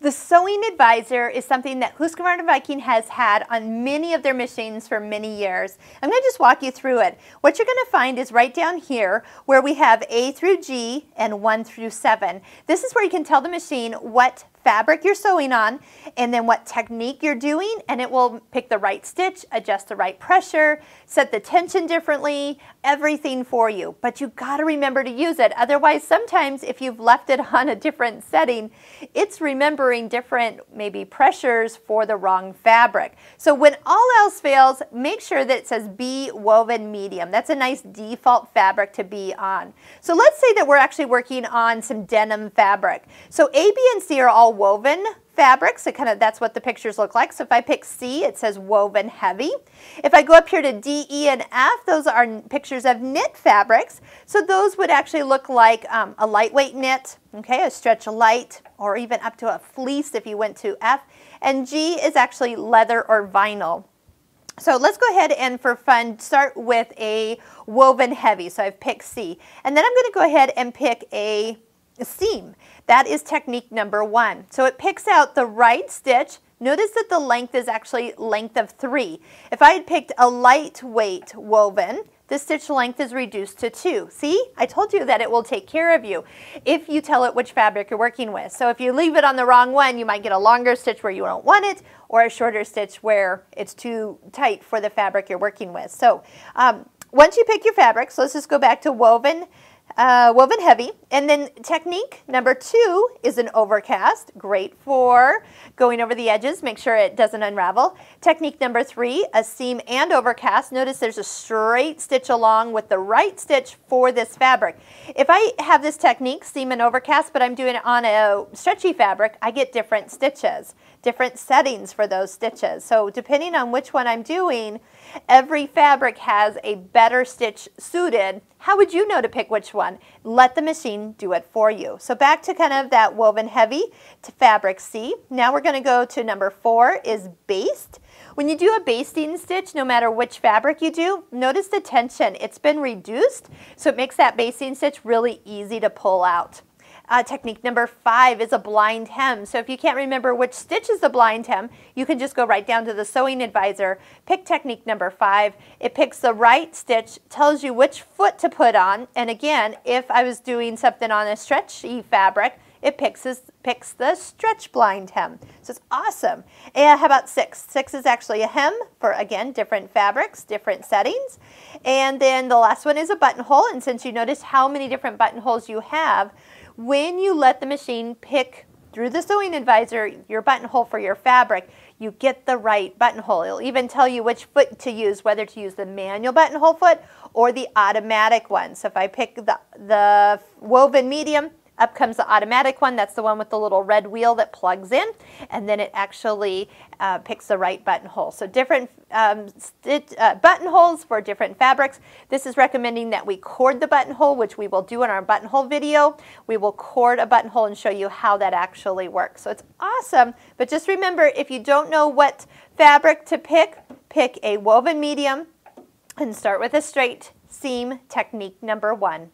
The sewing advisor is something that Husqvarna Viking has had on many of their machines for many years. I'm going to just walk you through it. What you're going to find is right down here where we have A through G and 1 through 7. This is where you can tell the machine what fabric you're sewing on and then what technique you're doing, and it will pick the right stitch, adjust the right pressure, set the tension differently, everything for you. But you've got to remember to use it. Otherwise, sometimes if you've left it on a different setting, it's remembering different maybe pressures for the wrong fabric. So when all else fails, make sure that it says B woven medium. That's a nice default fabric to be on. So let's say that we're actually working on some denim fabric. So A, B, and C are all woven fabrics. So that's what the pictures look like. So if I pick C, it says woven heavy. If I go up here to D, E, and F, those are pictures of knit fabrics. So those would actually look like a lightweight knit, okay, a stretch light, or even up to a fleece if you went to F. And G is actually leather or vinyl. So let's go ahead and for fun start with a woven heavy. So I've picked C. And then I'm going to go ahead and pick a seam. That is technique number 1. So it picks out the right stitch. Notice that the length is actually length of 3. If I had picked a lightweight woven, the stitch length is reduced to 2. See, I told you that it will take care of you if you tell it which fabric you're working with. So if you leave it on the wrong one, you might get a longer stitch where you don't want it, or a shorter stitch where it's too tight for the fabric you're working with. So once you pick your fabric, so let's just go back to woven heavy, and then technique number 2 is an overcast, great for going over the edges, make sure it doesn't unravel. Technique number 3, a seam and overcast. Notice there's a straight stitch along with the right stitch for this fabric. If I have this technique, seam and overcast, but I'm doing it on a stretchy fabric, I get different stitches, different settings for those stitches. So depending on which one I'm doing, every fabric has a better stitch suited. How would you know to pick which one? Let the machine do it for you. So back to that woven heavy to fabric C. Now we're going to go to number 4 is baste. When you do a basting stitch, no matter which fabric you do, notice the tension. It's been reduced, so it makes that basting stitch really easy to pull out. Technique number 5 is a blind hem. So if you can't remember which stitch is the blind hem, you can just go right down to the sewing advisor, pick technique number 5. It picks the right stitch, tells you which foot to put on. And again, if I was doing something on a stretchy fabric, it picks the stretch blind hem. So it's awesome. And how about 6? 6 is actually a hem for, again, different fabrics, different settings. And then the last one is a buttonhole. And since you notice how many different buttonholes you have, when you let the machine pick through the sewing advisor your buttonhole for your fabric, you get the right buttonhole. It'll even tell you which foot to use, whether to use the manual buttonhole foot or the automatic one. So if I pick the woven medium, up comes the automatic one. That's the one with the little red wheel that plugs in, and then it actually picks the right buttonhole. So different buttonholes for different fabrics. This is recommending that we cord the buttonhole, which we will do in our buttonhole video. We will cord a buttonhole and show you how that actually works. So it's awesome, but just remember, if you don't know what fabric to pick, pick a woven medium and start with a straight seam, technique number 1.